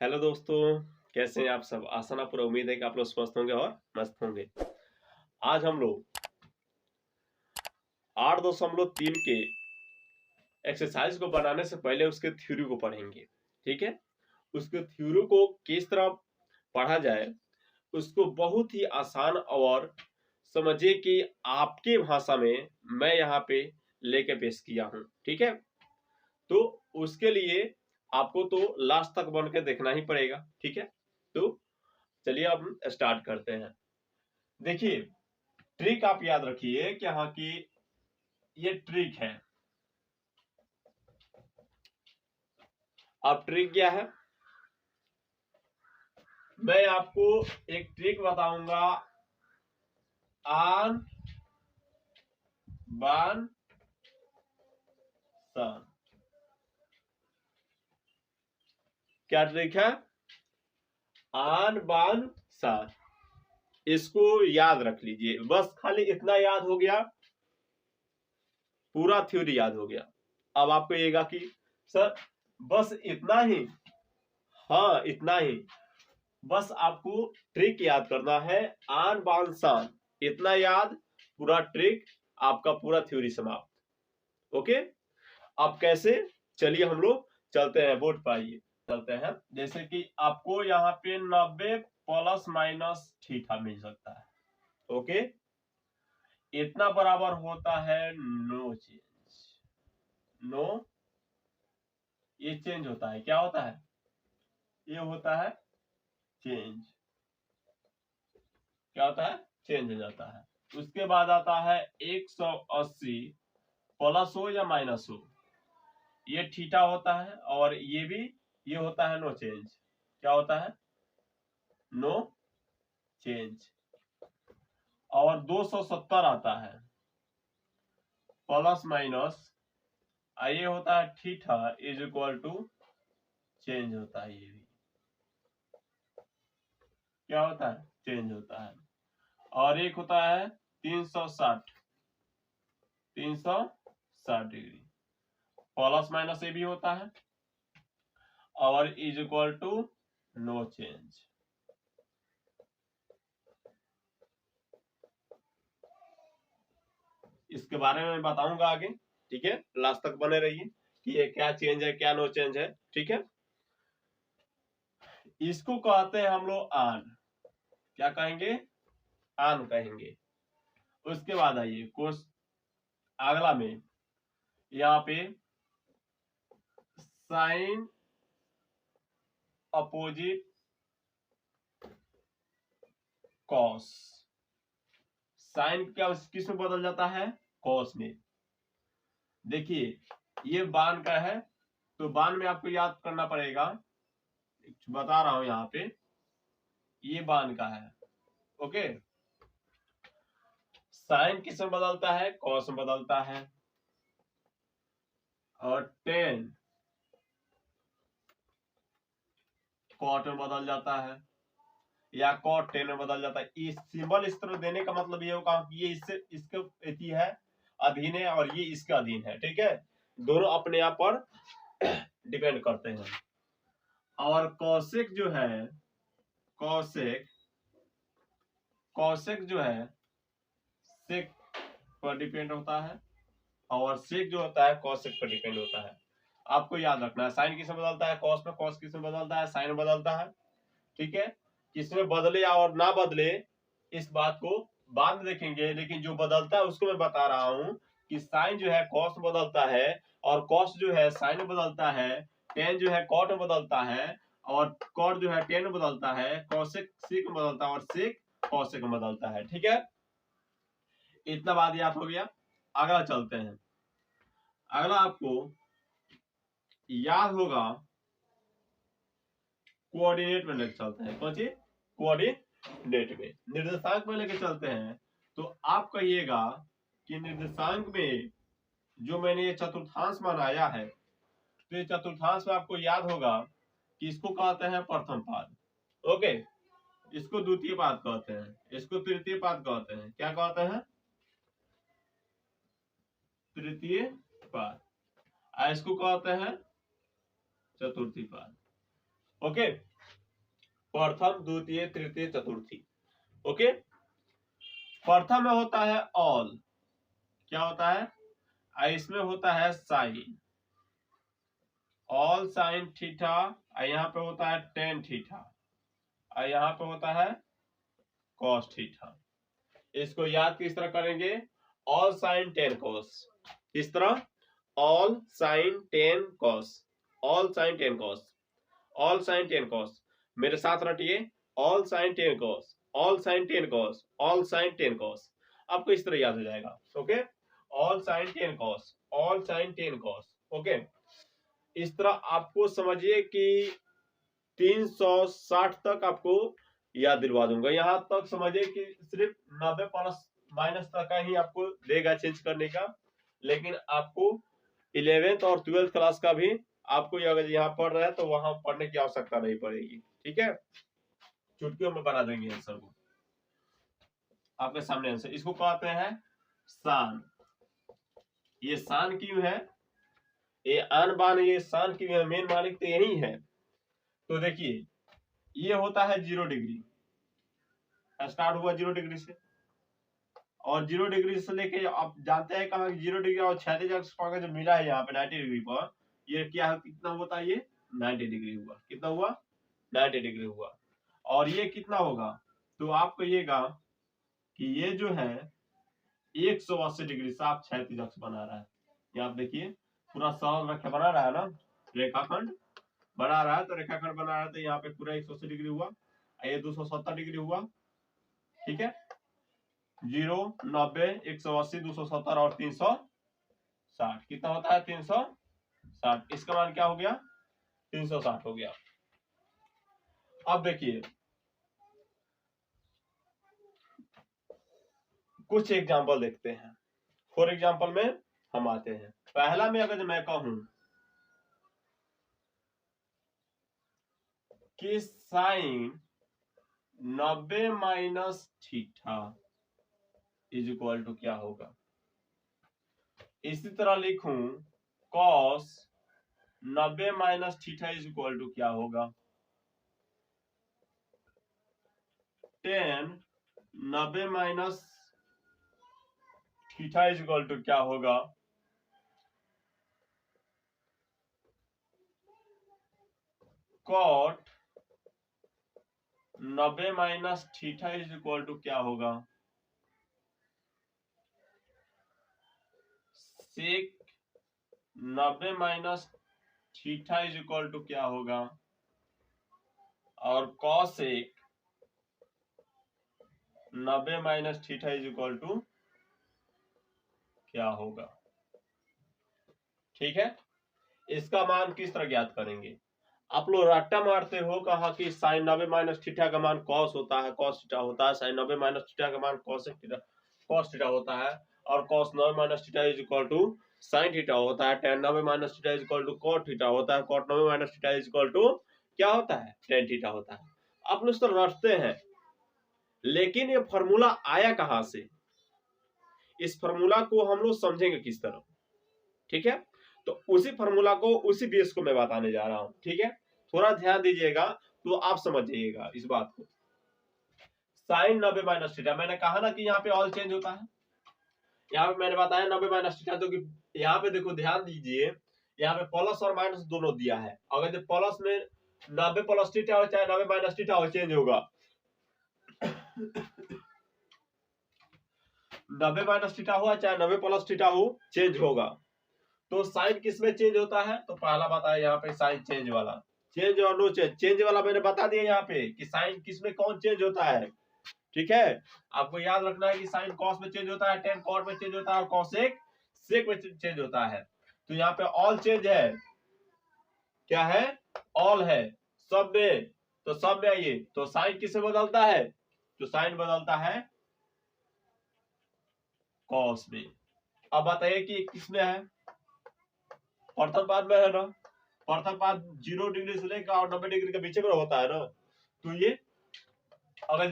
Hello दोस्तों, कैसे हैं आप सब। आशा ना पूरा उम्मीद है कि आप लोग स्वस्थ होंगे और मस्त होंगे। आज हम लोग 8.3 के एक्सरसाइज को बनाने से पहले उसके थ्योरी को पढ़ेंगे। ठीक है, उसके थ्योरी को किस तरह पढ़ा जाए उसको बहुत ही आसान और समझिए कि आपके भाषा में मैं यहाँ पे लेके पेश किया हूँ। ठीक है, तो उसके लिए आपको तो लास्ट तक बन के देखना ही पड़ेगा। ठीक है, तो चलिए अब हम स्टार्ट करते हैं। देखिए, ट्रिक आप याद रखिए कि हाँ की ये ट्रिक है। अब ट्रिक क्या है, मैं आपको एक ट्रिक बताऊंगा। आन बान सन, क्या ट्रिक है? आन बान सन, इसको याद रख लीजिए। बस खाली इतना याद हो गया, पूरा थ्योरी याद हो गया। अब आपको येगा कि सर बस इतना ही। हाँ इतना ही, बस आपको ट्रिक याद करना है। आन बान सान, इतना याद, पूरा ट्रिक, आपका पूरा थ्योरी समाप्त। ओके, अब कैसे, चलिए हम लोग चलते हैं। बोर्ड पर आइए, चलते हैं। जैसे कि आपको यहाँ पे 90 प्लस माइनस थीटा मिल सकता है। ओके, इतना बराबर होता है नो चेंज। नो, ये चेंज होता है, क्या होता है? ये होता है चेंज। क्या होता है? चेंज हो जाता है। उसके बाद आता है 180 प्लस हो या माइनस हो, ये थीटा होता है। और ये भी, ये होता है नो चेंज। क्या होता है? No change. और 270 आता है प्लस माइनस, ये होता है theta is equal to change होता है। ये भी क्या होता है? चेंज होता है। और एक होता है 360, 360 डिग्री, प्लस माइनस ये भी होता है। और is equal to no change. इसके बारे में बताऊंगा आगे। ठीक है, लास्ट तक बने रहिए कि ये क्या चेंज है, क्या नो चेंज है। ठीक है, इसको कहते हैं हम लोग आन। क्या कहेंगे? आन कहेंगे। उसके बाद आइए कोर्स अगला में, यहाँ पे साइन अपोजिट कॉस। साइन क्या किस में बदल जाता है? कॉस में। देखिए, ये बान का है, तो बान में आपको याद करना पड़ेगा। बता रहा हूं यहाँ पे, ये बान का है। ओके, साइन किस में बदलता है? कॉस में बदलता है। और टेन कॉट में बदल जाता है, या कॉट टेन में बदल जाता है। इस सिंबल इस तरह देने का मतलब ये होगा कि ये इससे इसके है अधीन है और ये इसके अधीन है। ठीक है, दोनों अपने आप पर डिपेंड करते हैं। और कौशिक जो है, कौशिक कौशिक जो है सेक पर डिपेंड होता है, और सेक जो होता है कौशिक पर डिपेंड होता है। आपको याद रखना है, साइन किस में बदलता है? कॉस में। कॉस किस में बदलता है? साइन में बदलता है। ठीक है, किसमें बदले और ना बदले इस बात को बाद में देखेंगे, लेकिन जो बदलता है उसको मैं बता रहा हूं कि साइन जो है कॉस में बदलता है, और कॉस जो है साइन में बदलता है, टेन जो है कॉट में बदलता है, और कॉट जो है टेन में बदलता है, कॉसेक सीक में बदलता है, और सेक कॉसेक में बदलता है। ठीक है, इतना बात याद हो गया। अगला चलते हैं। अगला आपको याद होगा, कोऑर्डिनेट में लेके चलते हैं। कौन सी? कोऑर्डिनेट में, निर्देशांक में लेके चलते हैं। तो आप कहिएगा कि निर्देशांक में जो मैंने ये चतुर्थांश बनाया है, तो ये चतुर्थांश में आपको याद होगा कि इसको कहते हैं प्रथम पाद। ओके, इसको द्वितीय पाद कहते हैं, इसको तृतीय पाद कहते हैं। क्या कहते हैं? तृतीय पाद। इसको कहते हैं चतुर्थी पाद। ओके, प्रथम द्वितीय तृतीय चतुर्थी। ओके, प्रथम में होता है ऑल, क्या होता है, इसमें होता है साइन, ऑल साइन थीटा, यहाँ पे होता है टेन थीटा, यहाँ पे होता है कॉस थीटा। इसको याद किस तरह करेंगे, ऑल साइन टेन कॉस, किस तरह, all sin tan cos, all sin tan cos, all sin tan cos, मेरे साथ रटिए, all sin tan cos, all sin tan cos, all sin tan cos, आपको इस तरह याद हो जाएगा। Okay, all sin tan cos, all sin tan cos. Okay, इस तरह आपको समझिए कि 360 तक आपको याद दिलवा दूंगा। यहाँ तक समझिए कि सिर्फ 90 प्लस माइनस तक का ही आपको देगा चेंज करने का, लेकिन आपको 11th और 12th क्लास का भी आपको अगर यहाँ पढ़ रहे हैं तो वहां पढ़ने की आवश्यकता नहीं पड़ेगी। ठीक है, चुटकियों में बना देंगे आंसर को आपके सामने। आंसर इसको कहते हैं सान। ये सान क्यों है, ये आन बान, ये सान क्यों है, मेन मालिक तो यही है। तो देखिए, ये होता है 0 डिग्री, स्टार्ट हुआ 0 डिग्री से, और 0 डिग्री से लेके आप जानते हैं कहा 0 डिग्री और 36 अक्ष का जो मिला है यहाँ पे 90 डिग्री पर, ये क्या है, कितना होता है, ये 90 डिग्री हुआ, कितना हुआ, 90 डिग्री हुआ। और ये कितना होगा, तो आप कहिएगा कि ये जो है 180 डिग्री से आप 36 अक्ष बना रहा है। ये आप देखिए पूरा सरल रेखा बना रहा है ना, रेखाखंड बना रहा है, तो रेखाखंड बना रहा है, तो यहाँ पे पूरा 180 डिग्री हुआ, ये 270 डिग्री हुआ। ठीक है, 0, 90, 180, 270 और 360, कितना होता है, 360। इसका मान क्या हो गया, 360 हो गया। अब देखिए कुछ एग्जांपल देखते हैं। फॉर एग्जांपल में हम आते हैं, पहला में अगर मैं कहूं कि sine 90 minus theta is equal to क्या होगा, इसी तरह लिखूं cos 90 minus theta is equal to क्या होगा, tan 90 minus theta is equal to क्या होगा, cot 90 minus theta is equal to क्या होगा, sec 90 minus theta is equal to क्या होगा, और cosec 90 minus theta is equal to क्या होगा। ठीक है, इसका मान किस तरह ज्ञात करेंगे, आप लोग रट्टा मारते हो, कहा कि साइन 90 माइनस थीटा का मान कॉस होता है, कॉस थीटा होता है, साइन 90 माइनस थीटा का मान कॉस थीटा होता है, और cos 90 minus theta is equal to sine theta होता है, tan 90 minus theta is equal to cot theta होता है, cot 90 minus theta is equal to क्या होता है, टेन थीटा होता है। आप लोग तो रटते हैं, लेकिन ये फॉर्मूला आया कहां से, इस फॉर्मूला को हम लोग समझेंगे किस तरह। ठीक है, तो उसी फॉर्मूला को, उसी बेस को मैं बताने जा रहा हूं। ठीक है, थोड़ा ध्यान दीजिएगा तो आप समझ जाइएगा इस बात को। साइन 90 माइनस थीटा, मैंने कहा ना कि यहाँ पे ऑल चेंज होता है, यहाँ पे मैंने बताया 90 माइनस थीटा, तो कि यहाँ पे देखो ध्यान दीजिए, यहाँ पे प्लस और माइनस दोनों दिया है, अगर जो प्लस में 90 प्लस थीटा हो चाहे 90 माइनस थीटा हो, चेंज होगा। 90 माइनस थीटा हुआ चाहे 90 प्लस थीटा हो, चेंज होगा। तो साइन किस में चेंज होता है, तो पहला बताया यहाँ पे साइन चेंज वाला, चेंज और नो चेंज, चेंज वाला मैंने बता दिया यहाँ पे कि साइन किस में कौन चेंज होता है। ठीक है, आपको याद रखना है कि साइन कॉस में चेंज होता है, टेन कॉट में चेंज होता है, और कॉसेक सेक में चेंज होता है। तो यहाँ पे ऑल चेंज है, क्या है, ऑल है सब में, तो सब में आइए, तो साइन किससे बदलता है, तो साइन बदलता है कॉस में। अब बताइए कि किसमें है, प्रथम पाद में है ना, प्रथम पाद 0 डिग्री से लेकर और 90 डिग्री के बीच में होता है ना, तो ये अगर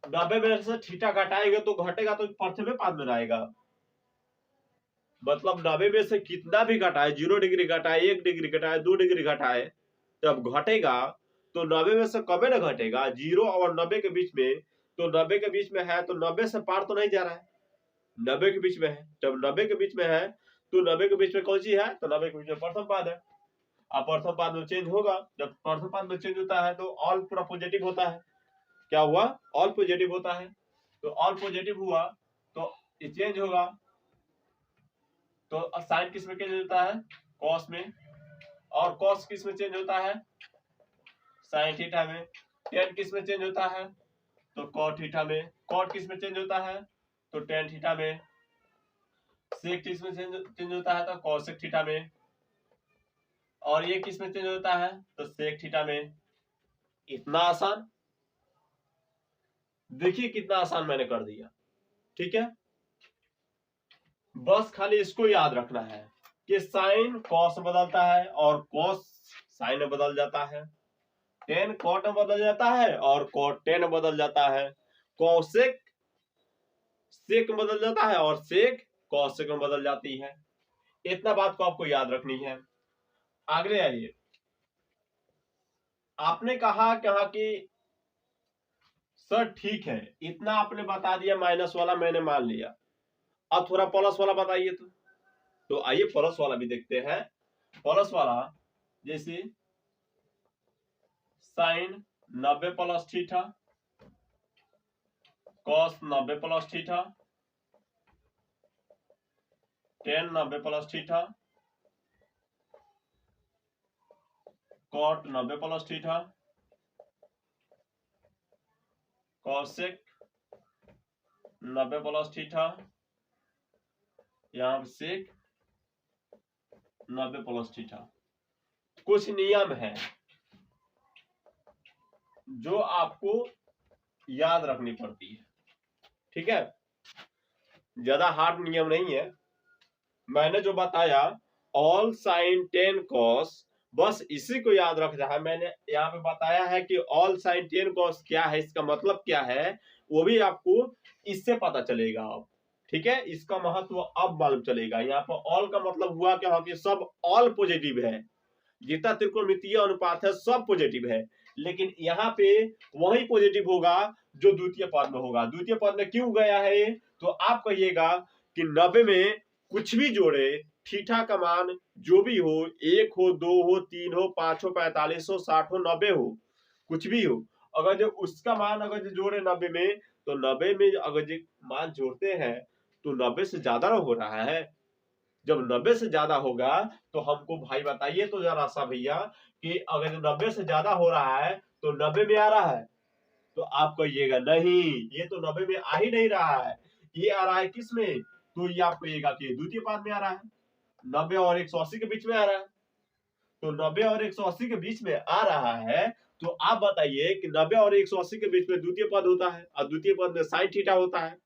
90 में से थीटा घटाएगा तो घटेगा तो प्रथम पाद में रहेगा, मतलब 90 में से कितना भी घटाए, 0 डिग्री घटाए, 1 डिग्री घटाए, 2 डिग्री घटाए, जब घटेगा तो 90 में से कब ना घटेगा, 0 और 90 के बीच में, तो 90 के बीच में है तो 90 से पार तो नहीं जा रहा है, 90 के बीच में है। जब 90 के बीच में है तो 90 के बीच में कौन सी है, तो 90 के बीच में प्रथम पाद है। अब प्रथम पाद में चेंज होगा, जब प्रथम पाद में चेंज होता है तो ऑल पूरा पॉजिटिव होता है। क्या हुआ, ऑल पॉजिटिव होता है। तो ऑल पॉजिटिव हुआ तो ये चेंज होगा, तो साइन किस में चेंज होता है, कॉस में, और कॉस किस में चेंज होता है, साइन थीटा में। टेन किस में चेंज होता है, तो कॉट थीटा में। कॉट किस में चेंज होता है, तो टेन थीटा में। सेक किस में चेंज होता है, तो कॉसेक थीटा में। और ये किस में चेंज होता है, तो सेक थीटा में। इतना आसान, देखिए कितना आसान मैंने कर दिया। ठीक है, बस खाली इसको याद रखना है कि साइन कॉस बदलता है और कॉस साइन में बदल जाता है, टेन कॉट में बदल जाता है और कॉट टेन में बदल जाता है, कॉसेक सेक में बदल जाता है और सेक कॉसेक में बदल जाती है। इतना बात को आपको याद रखनी है। आगे आइए, आपने कहा कि सर ठीक है, इतना आपने बता दिया, माइनस वाला मैंने मान लिया, अब थोड़ा प्लस वाला बताइए। तो आइए प्लस वाला भी देखते हैं। प्लस वाला जैसे sine 90 plus theta, cos 90 plus theta, tan 90 plus theta, cot 90 plus theta, cosec 90 plus theta, यहां सेक 90 प्लस थीटा। कुछ नियम है जो आपको याद रखनी पड़ती है। ठीक है, ज्यादा हार्ड नियम नहीं है, मैंने जो बताया ऑल साइन टेन कॉस, बस इसी को याद रख रहा है। मैंने यहाँ पे बताया है कि ऑल साइन टेन कॉस क्या है, इसका मतलब क्या है, वो भी आपको इससे पता चलेगा अब। ठीक है, इसका महत्व अब मालूम चलेगा। यहाँ पर ऑल का मतलब हुआ क्या, कि सब ऑल पॉजिटिव है, जितना त्रिकोणमितीय अनुपात है सब पॉजिटिव है, लेकिन यहाँ पे वही पॉजिटिव होगा जो द्वितीय पद में होगा। द्वितीय पद में क्यों गया है, तो आप कहिएगा कि 90 में कुछ भी जोड़े, थीटा का मान जो भी हो, 1 हो, 2 हो, 3 हो, 5 हो, 45 हो, 60 हो, 90 हो, कुछ भी हो, अगर जो उसका मान अगर जो जोड़े 90 में, तो 90 में अगर जो मान जोड़ते हैं तो 90 से ज्यादा हो रहा है। जब 90 से ज्यादा होगा तो हमको भाई बताइए तो जरा सा भैया, कि अगर 90 से ज्यादा हो रहा है तो 90 में आ रहा है, तो आप कहिएगा नहीं, ये तो 90 में आ ही नहीं रहा है, ये आ रहा है किस में, तो ये आप कहिएगा कि द्वितीय पाद में आ रहा है, 90 और 180 के बीच में आ रहा है। तो 90 और 180 के बीच में आ रहा है, तो आप बताइए कि 90 और 180 के बीच में द्वितीय पद होता है, और द्वितीय पद में साइन थीटा होता है।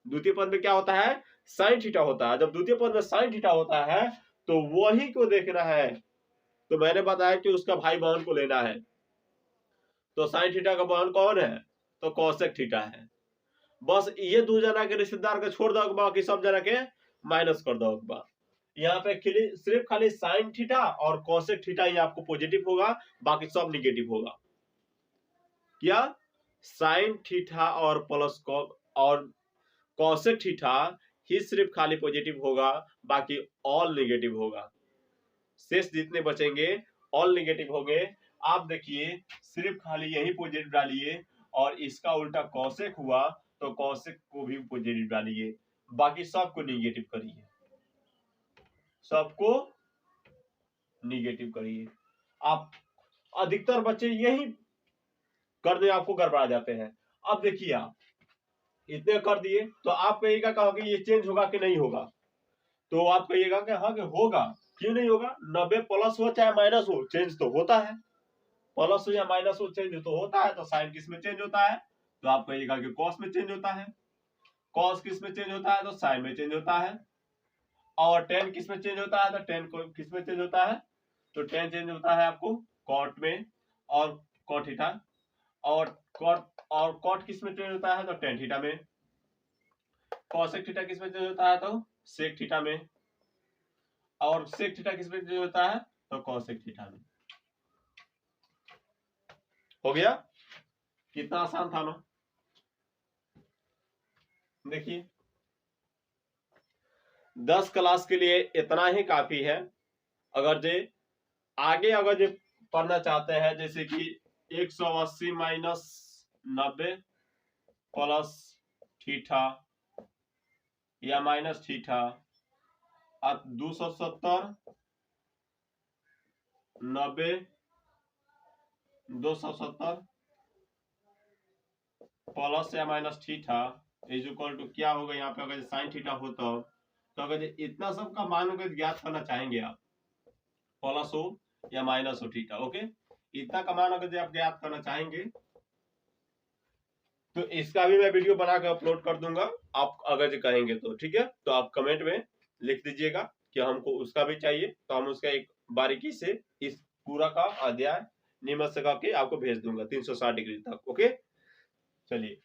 द्वितीय पद में क्या होता है, साइन थीटा होता है। जब द्वितीय पद में साइन थीटा होता है तो वही को देखना है। तो मैंने बताया कि उसका भाई बहन को लेना है, तो साइन थीटा का बहन कौन है, तो कॉसेक थीटा है। बस ये दो जना के रिश्तेदार के छोड़ दो, बाकी सब जना के माइनस कर दो। यहाँ पे सिर्फ खाली साइन थीटा और कॉसेक थीटा ही आपको पॉजिटिव होगा, बाकी सब निगेटिव होगा। क्या, साइन थीटा और प्लस और कॉसेक थीटा ही सिर्फ खाली पॉजिटिव होगा, बाकी ऑल नेगेटिव होगा। शेष जितने बचेंगे ऑल नेगेटिव होंगे। आप देखिए सिर्फ खाली यही पॉजिटिव डालिए, और इसका उल्टा कॉसेक हुआ तो कॉसेक को भी पॉजिटिव डालिए, बाकी सबको निगेटिव करिए, सबको निगेटिव करिए। आप अधिकतर बच्चे यही करने आपको गड़बड़ा जाते हैं। अब देखिए आप इतने कर दिए तो आप कहिएगा कि ये चेंज होगा कि नहीं होगा, तो आप कहिएगा कि हाँ कि होगा। क्यों नहीं होगा, 90 प्लस हो चाहे माइनस हो, चेंज तो होता है। प्लस हो या माइनस हो, चेंज तो होता है। तो साइन किस में चेंज होता है, तो आप कहिएगा कि कॉस में चेंज होता है। कॉस किस में चेंज होता है, तो साइन में चेंज होता है। और टेन किस में चेंज होता है, तो टेन किस में चेंज होता है, तो टेन चेंज होता है आपको कॉट में और कॉट थीटा। और कॉट किस में चेंज होता है, तो टेन थीटा में। कॉसेक थीटा किस में चेंज होता है, तो सेक थीटा में। और सेक थीटा किस में चेंज होता है, तो कॉसेक थीटा में। हो गया, कितना आसान था ना। देखिए 10 क्लास के लिए इतना ही काफी है। अगर जे आगे अगर जे पढ़ना चाहते हैं, जैसे कि 180 माइनस 90 प्लस थीटा या माइनस थीटा, 270 90 270 प्लस या minus theta is equal to क्या होगा यहाँ पे, अगर साइन थीटा होता तो अगर इतना सब का मान अगर ज्ञात करना चाहेंगे आप, प्लस हो या माइनस हो थीटा, ओके, इतना का मान अगर आप ज्ञात करना चाहेंगे तो इसका भी मैं वीडियो बना कर अपलोड कर दूंगा, आप अगर जो कहेंगे तो ठीक है। तो आप कमेंट में लिख दीजिएगा कि हमको उसका भी चाहिए, तो हम उसका एक बारीकी से इस पूरा का अध्याय नियमित से करके आपको भेज दूंगा 360 डिग्री तक, ओके। चलिए।